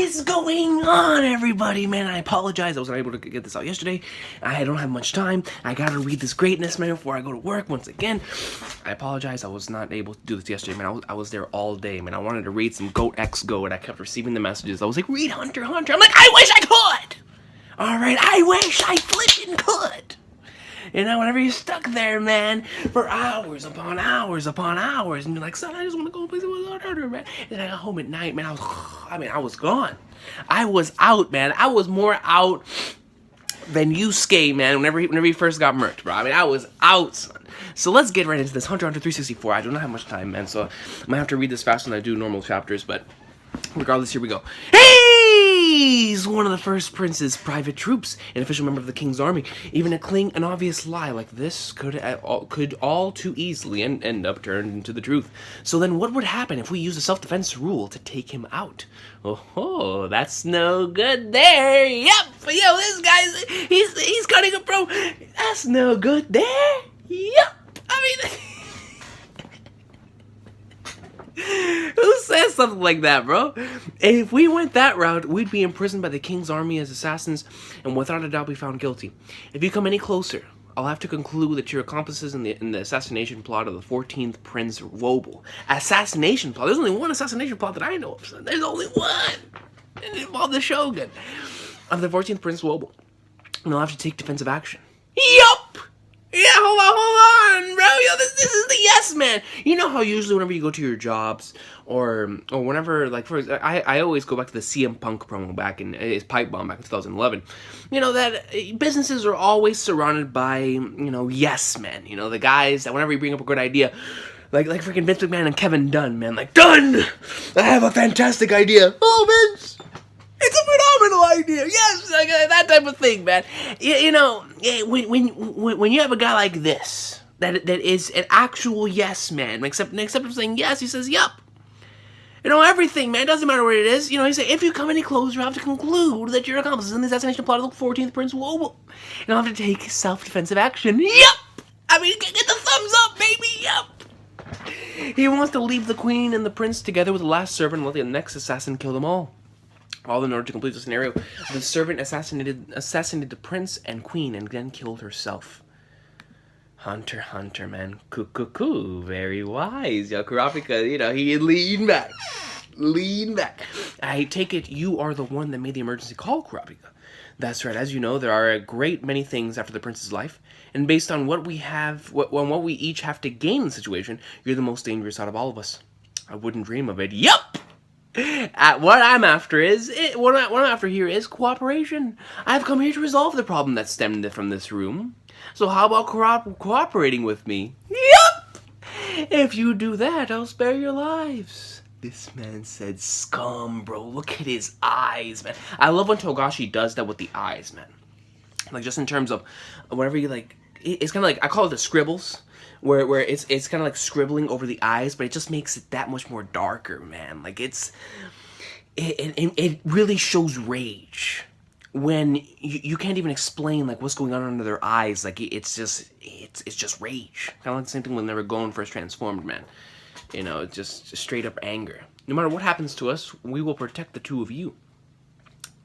is going on, everybody? Man, I apologize. I wasn't able to get this out yesterday. I don't have much time. I gotta read this greatness, man, before I go to work once again. I apologize. I was not able to do this yesterday, man. I was there all day, man. I wanted to read some Goat X Goat. I kept receiving the messages. I was like, read Hunter x Hunter. I'm like, I wish I could. All right, I wish I flipping could. You know, whenever you're stuck there, man, for hours upon hours upon hours, and you're like, son, I just want to go play some Hunter, man. And I got home at night, man. I was gone. I was out, man. I was more out than Yusuke, man, whenever he first got murked, bro. I mean, I was out, son. So let's get right into this. Hunter x Hunter 364. I do not have much time, man, so I'm going to have to read this faster than I do normal chapters, but regardless, here we go. He's one of the first prince's private troops, an official member of the king's army. Even a cling, an obvious lie like this could all too easily end up turned into the truth. So then what would happen if we use a self-defense rule to take him out? Oh, that's no good there. Yep, yo, this guy's, he's cutting a pro. That's no good there. Yep, I mean... Who says something like that, bro? If we went that route, we'd be imprisoned by the king's army as assassins and without a doubt be found guilty. If you come any closer, I'll have to conclude that you're accomplices in the assassination plot of the 14th Prince Wobble. Assassination plot? There's only one assassination plot that I know of, son. There's only one! And it involved the Shogun. Of the 14th Prince Wobble. And I'll have to take defensive action. Yup! Yeah, hold on, bro. Yo, this is the yes man. You know how usually whenever you go to your jobs or whenever, like, I always go back to the CM Punk promo back in his pipe bomb back in 2011. You know that businesses are always surrounded by, you know, yes men. You know, the guys that whenever you bring up a good idea, like freaking Vince McMahon and Kevin Dunn, man, like, Dunn, I have a fantastic idea. Oh, Vince. It's a phenomenal idea, yes, like, that type of thing, man. You know, when you have a guy like this, that is an actual yes man, except for saying yes, he says yup. You know, everything, man, doesn't matter what it is. You know, he said, if you come any closer, I have to conclude that you're accomplices in the assassination plot of the 14th Prince Wobble. And I'll have to take self-defensive action. Yup! I mean, get the thumbs up, baby, yup! He wants to leave the queen and the prince together with the last servant and let the next assassin kill them all. All in order to complete the scenario, the servant assassinated the prince and queen and then killed herself. Hunter, man. Cool. Very wise. Yo, Kurapika, you know, he leaned back. I take it you are the one that made the emergency call, Kurapika. That's right. As you know, there are a great many things after the prince's life, and based on what we have, what we each have to gain in the situation, you're the most dangerous out of all of us. I wouldn't dream of it. Yup! What I'm after here is cooperation. I've come here to resolve the problem that stemmed from this room. So how about cooperating with me? Yup! If you do that, I'll spare your lives. This man said scum, bro. Look at his eyes, man. I love when Togashi does that with the eyes, man. Like, just in terms of whenever you, like, it's kind of like, I call it the scribbles. Where it's kind of like scribbling over the eyes, but it just makes it that much more darker, man. Like, it really shows rage when you can't even explain, like, what's going on under their eyes. Like, it's just rage. Kind of like the same thing when they were going first transformed, man. You know, it's just straight up anger. No matter what happens to us, we will protect the two of you.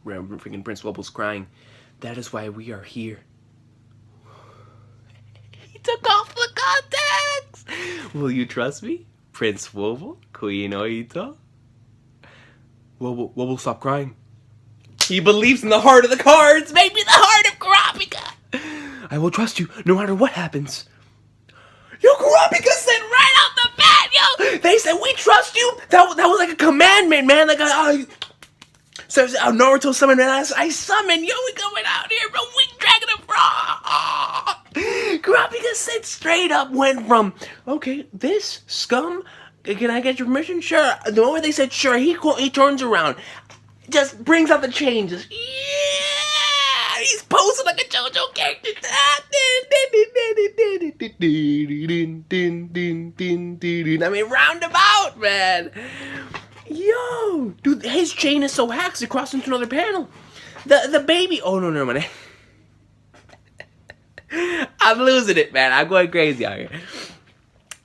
Freaking Prince Wobble's crying. That is why we are here. Took off the contacts! Will you trust me? Prince Wobble? Queen Oito? Wobble, stop crying. He believes in the heart of the cards! Maybe the heart of Kurapika! I will trust you, no matter what happens. Yo, Kurapika said right out the bat, yo! They said, we trust you! That was like a commandment, man! Like, so Naruto summoned, man, I summoned, yo, we coming out here, bro, we dragging a frog! Kurapika said straight up went from, okay, this scum, can I get your permission? Sure. The moment they said sure, he turns around, just brings out the chain, just, yeah, he's posing like a JoJo character. I mean, roundabout, man. Yo, dude, his chain is so hacked, it crossed into another panel. The baby, oh no, never mind. I'm losing it, man. I'm going crazy out here.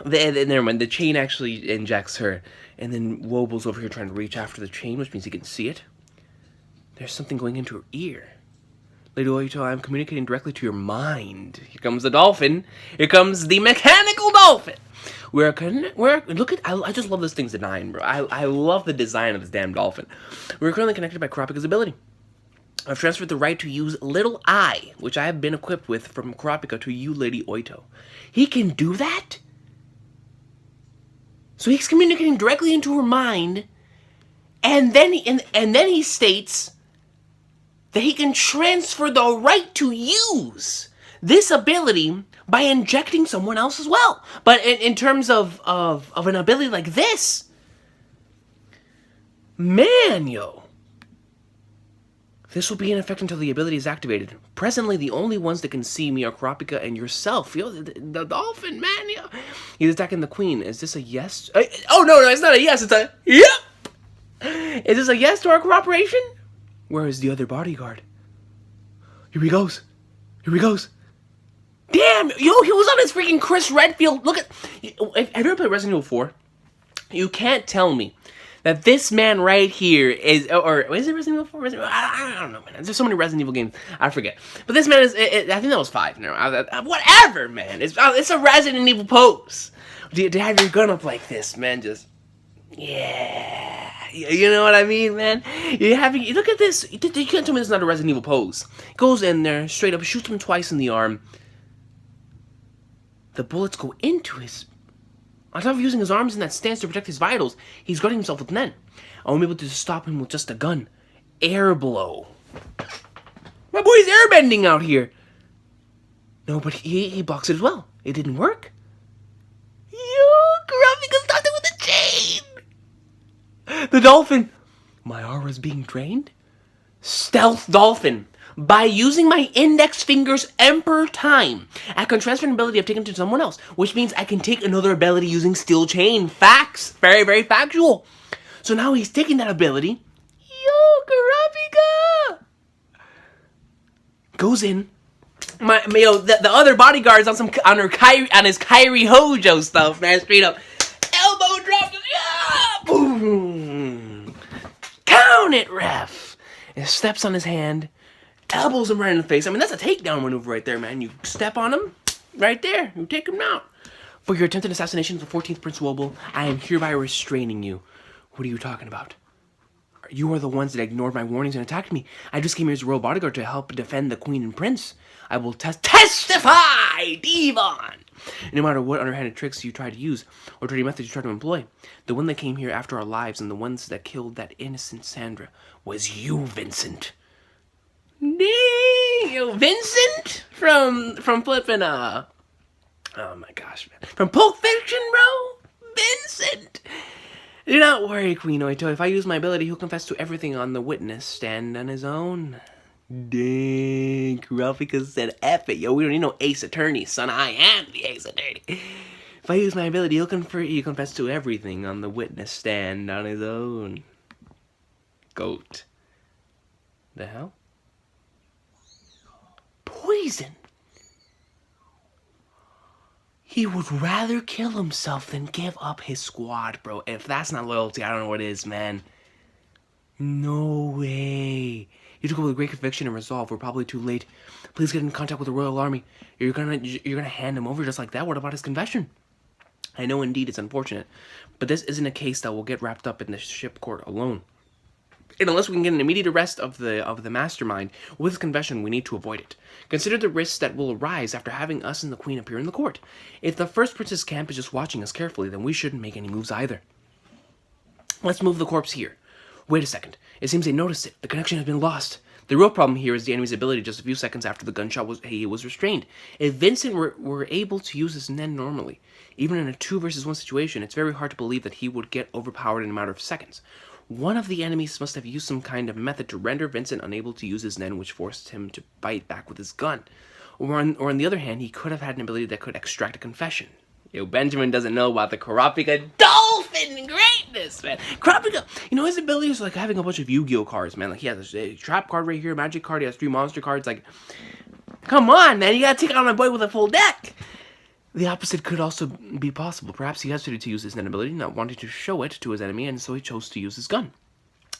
Never mind. The chain actually injects her, and then Wobble's over here trying to reach after the chain, which means he can see it. There's something going into her ear. Lady Oito, I'm communicating directly to your mind. Here comes the dolphin. Here comes the mechanical dolphin. Look at, I just love this thing's design, bro. I love the design of this damn dolphin. We're currently connected by Kurapika's ability. I've transferred the right to use Little Eye, which I have been equipped with from Kurapika to you, Lady Oito. He can do that? So he's communicating directly into her mind, and then he states that he can transfer the right to use this ability by injecting someone else as well. But in terms of an ability like this, man, yo. This will be in effect until the ability is activated. Presently, the only ones that can see me are Kurapika and yourself. Yo, the dolphin, man, yo. He's attacking the queen. Is this a yes? Oh, no, it's not a yes. It's a yep. Is this a yes to our cooperation? Where is the other bodyguard? Here he goes. Here he goes. Damn, yo, he was on his freaking Chris Redfield. Look at... Have you ever played Resident Evil 4? You can't tell me that this man right here is... Or is it Resident Evil 4? I don't know, man. There's so many Resident Evil games. I forget. But this man is... I think that was 5. No, whatever, man. It's a Resident Evil pose. To have your gun up like this, man, just... Yeah... You know what I mean, man? Look at this. You can't tell me this is not a Resident Evil pose. Goes in there, straight up, shoots him twice in the arm. The bullets go into his... On top of using his arms in that stance to protect his vitals, he's guarding himself with Nen. I won't be able to stop him with just a gun. Air blow. My boy's airbending out here. No, but he blocks it as well. It didn't work. Yo, Kurapika stopped it with a chain. The dolphin. My aura is being drained? Stealth dolphin. By using my index finger's Emperor time, I can transfer an ability I've taken to someone else, which means I can take another ability using Steel Chain. Facts. Very, very factual. So now he's taking that ability. Yo, Kurapika! Goes in. The other bodyguard's on his Kairi Hojo stuff, man. Straight up. Elbow drop. Yeah! Boom. Count it, ref. And steps on his hand. Elbows him right in the face. I mean, that's a takedown maneuver right there, man. You step on him, right there. You take him out. For your attempted assassination of the 14th Prince Wobble, I am hereby restraining you. What are you talking about? You are the ones that ignored my warnings and attacked me. I just came here as a royal bodyguard to help defend the Queen and Prince. I will testify, Devon! No matter what underhanded tricks you try to use, or dirty methods you try to employ, the one that came here after our lives and the ones that killed that innocent Sandra was you, Vincent. Dang, Vincent from flipping oh my gosh, man, from Pulp Fiction, bro. Vincent. Do not worry, Queen Oito. If I use my ability, he'll confess to everything on the witness stand on his own. Dang, Kurapika said F it. Yo, we don't need no ace attorney, son. I am the ace attorney. If I use my ability, he'll confess to everything on the witness stand on his own. Goat. The hell? Poison. He would rather kill himself than give up his squad, bro. If that's not loyalty, I don't know what is, man. No way. You took over with great conviction and resolve. We're probably too late. Please get in contact with the Royal Army. You're gonna hand him over just like that? What about his confession? I know indeed it's unfortunate, but this isn't a case that will get wrapped up in the ship court alone. And unless we can get an immediate arrest of the mastermind with his confession, we need to avoid it. Consider the risks that will arise after having us and the Queen appear in the court. If the First Prince's camp is just watching us carefully, then we shouldn't make any moves either. Let's move the corpse here. Wait a second. It seems they noticed it. The connection has been lost. The real problem here is the enemy's ability just a few seconds after the gunshot was restrained. If Vincent were able to use his Nen normally, even in a 2 versus 1 situation, it's very hard to believe that he would get overpowered in a matter of seconds. One of the enemies must have used some kind of method to render Vincent unable to use his Nen, which forced him to bite back with his gun. Or on the other hand, he could have had an ability that could extract a confession. Yo, Benjamin doesn't know about the Kurapika dolphin greatness, man. Kurapika, his ability is like having a bunch of Yu-Gi-Oh cards, man. Like, he has a trap card right here, a magic card, he has 3 monster cards. Like, come on, man, you gotta take out my boy with a full deck. The opposite could also be possible. Perhaps he hesitated to use his Nen ability, not wanting to show it to his enemy, and so he chose to use his gun.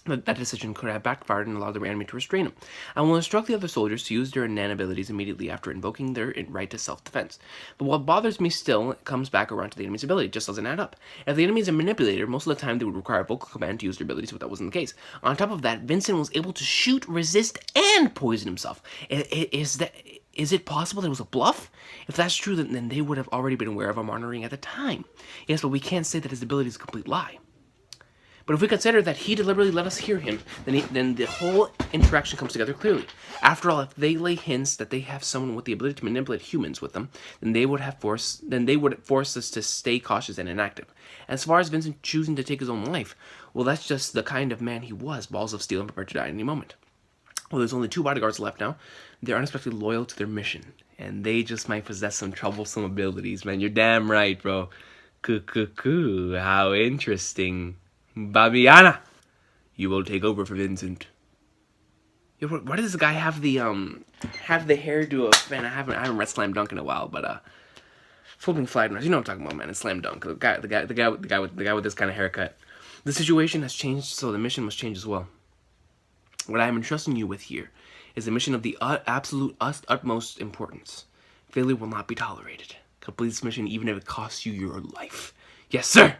That decision could have backfired and allowed the enemy to restrain him. I will instruct the other soldiers to use their Nan abilities immediately after invoking their right to self-defense. But what bothers me still comes back around to the enemy's ability. It just doesn't add up. If the enemy is a manipulator, most of the time they would require a vocal command to use their abilities, but that wasn't the case. On top of that, Vincent was able to shoot, resist, and poison himself. Is it possible that it was a bluff? If that's true, then they would have already been aware of our monitoring at the time. Yes, but we can't say that his ability is a complete lie. But if we consider that he deliberately let us hear him, then the whole interaction comes together clearly. After all, if they lay hints that they have someone with the ability to manipulate humans with them, then they would force us to stay cautious and inactive. As far as Vincent choosing to take his own life, well, that's just the kind of man he was, balls of steel and prepared to die at any moment. Well, there's only 2 bodyguards left now. They're unexpectedly loyal to their mission, and they just might possess some troublesome abilities, man. You're damn right, bro. How interesting. Babiana, you will take over for Vincent. Yo, why does this guy have the hairdo of, man? I haven't read Slam Dunk in a while, but flipping flag knives. You know what I'm talking about, man. It's Slam Dunk. The guy with this kind of haircut. The situation has changed, so the mission must change as well. What I am entrusting you with here is a mission of the absolute utmost importance. Failure will not be tolerated. Complete this mission even if it costs you your life. Yes, sir!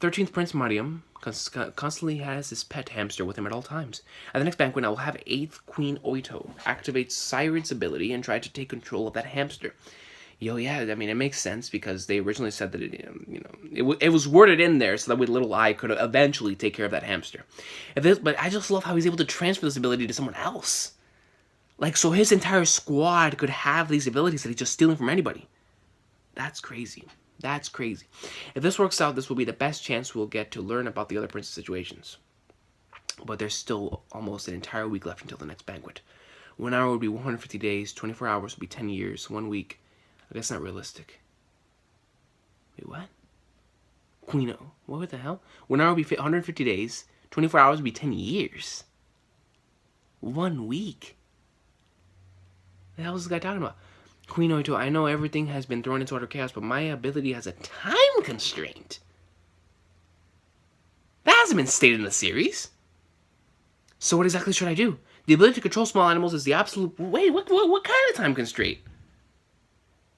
13th Prince Mariam constantly has his pet hamster with him at all times. At the next banquet, I will have 8th Queen Oito activate Siren's ability and try to take control of that hamster. Yo, yeah, I mean, it makes sense because they originally said that it was worded in there so that with Little Eye could eventually take care of that hamster. But I just love how he's able to transfer this ability to someone else. Like, so his entire squad could have these abilities that he's just stealing from anybody. That's crazy. That's crazy. If this works out, this will be the best chance we'll get to learn about the other prince's situations. But there's still almost an entire week left until the next banquet. 1 hour would be 150 days, 24 hours would be 10 years, 1 week. I guess not realistic. Wait, what? Queen, what the hell? 1 hour would be 150 days, 24 hours would be 10 years. 1 week? What the hell is this guy talking about? Queen Oito, I know everything has been thrown into utter chaos, but my ability has a time constraint. That hasn't been stated in the series. So what exactly should I do? The ability to control small animals is the absolute... Wait, what kind of time constraint?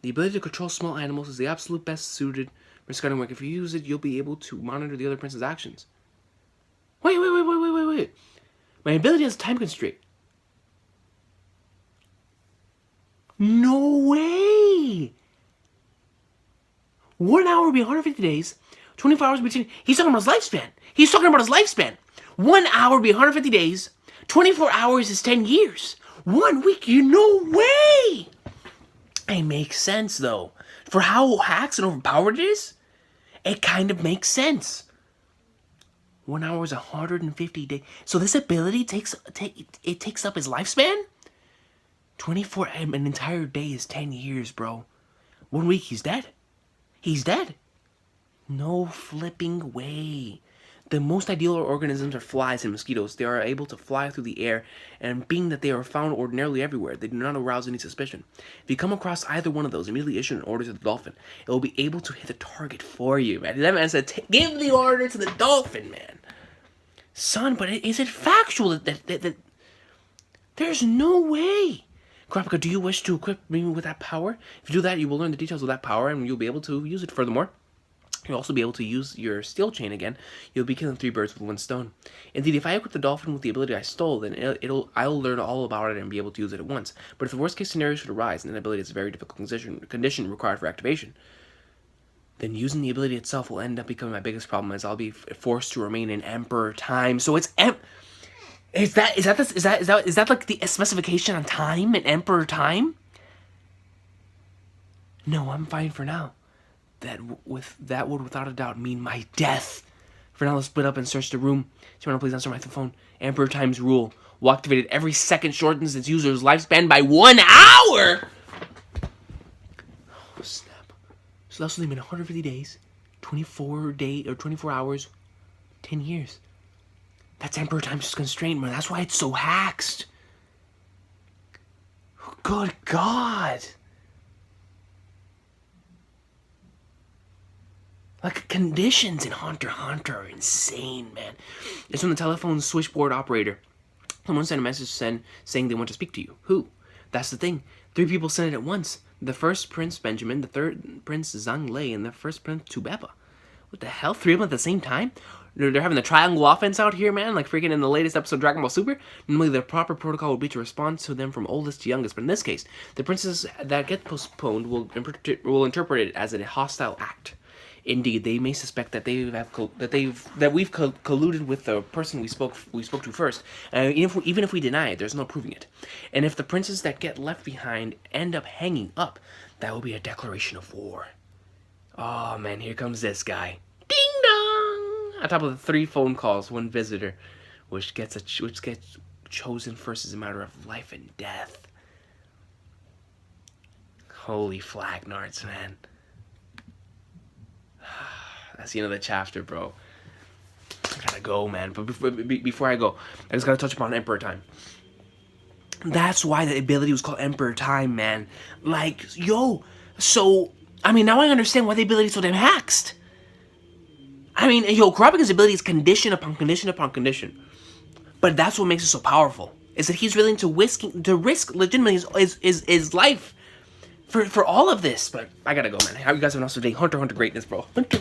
The ability to control small animals is the absolute best suited for scouting work. If you use it, you'll be able to monitor the other prince's actions. Wait. My ability has a time constraint. No way! 1 hour would be 150 days. 24 hours would be 10... He's talking about his lifespan. 1 hour would be 150 days. 24 hours is 10 years. 1 week, no way! It makes sense, though. For how hacked and overpowered it is, it kind of makes sense. 1 hour is 150 days. So this ability takes up his lifespan? 24, an entire day is 10 years, bro. 1 week, he's dead. He's dead. No flipping way. The most ideal organisms are flies and mosquitoes. They are able to fly through the air, and being that they are found ordinarily everywhere, they do not arouse any suspicion. If you come across either one of those, immediately issue an order to the dolphin. It will be able to hit the target for you, man. That man said, give the order to the dolphin, man. Son, but is it factual that there's no way? Kurapika, do you wish to equip me with that power? If you do that, you will learn the details of that power, and you'll be able to use it. Furthermore, you'll also be able to use your steel chain again. You'll be killing 3 birds with 1 stone. Indeed, if I equip the dolphin with the ability I stole, then I'll learn all about it and be able to use it at once. But if the worst case scenario should arise, and that ability is a very difficult condition required for activation, then using the ability itself will end up becoming my biggest problem, as I'll be forced to remain in Emperor time. So it's Is that like the specification on time and Emperor time? No, I'm fine for now. That would without a doubt mean my death. For now, let's split up and search the room. Someone please answer my phone. Emperor time's rule will activate it every second, shortens its user's lifespan by 1 hour. Oh snap! So that's only been 150 days, 24 hours, 10 years. That's Emperor time's constraint, man. That's why it's so hacked. Good God. Like, conditions in Hunter x Hunter are insane, man. It's when the telephone switchboard operator, someone sent a message saying they want to speak to you. Who? That's the thing. 3 people sent it at once. The first Prince Benjamin, the third Prince Zhang Lei, and the first Prince Tubeba. What the hell? 3 of them at the same time? They're having the triangle offense out here, man. Like freaking in the latest episode of Dragon Ball Super. Normally, the proper protocol would be to respond to them from oldest to youngest. But in this case, the princes that get postponed will interpret it as a hostile act. Indeed, they may suspect that we've colluded with the person we spoke to first. Even if we deny it, there's no proving it. And if the princes that get left behind end up hanging up, that will be a declaration of war. Oh man, here comes this guy. Ding dong! On top of the 3 phone calls, 1 visitor, which gets chosen first as a matter of life and death. Holy flagnards, man. That's the end of the chapter, bro. I gotta go, man. But before I go, I just gotta touch upon Emperor Time. That's why the ability was called Emperor Time, man. Like, yo, so, I mean, now I understand why the ability is so damn hacked. I mean, yo, Kurapika's ability is condition upon condition upon condition. But that's what makes it so powerful, is that he's willing to risk legitimately his life for all of this. But I gotta go, man. How you guys have an awesome day. Hunter x Hunter greatness, bro. Hunter.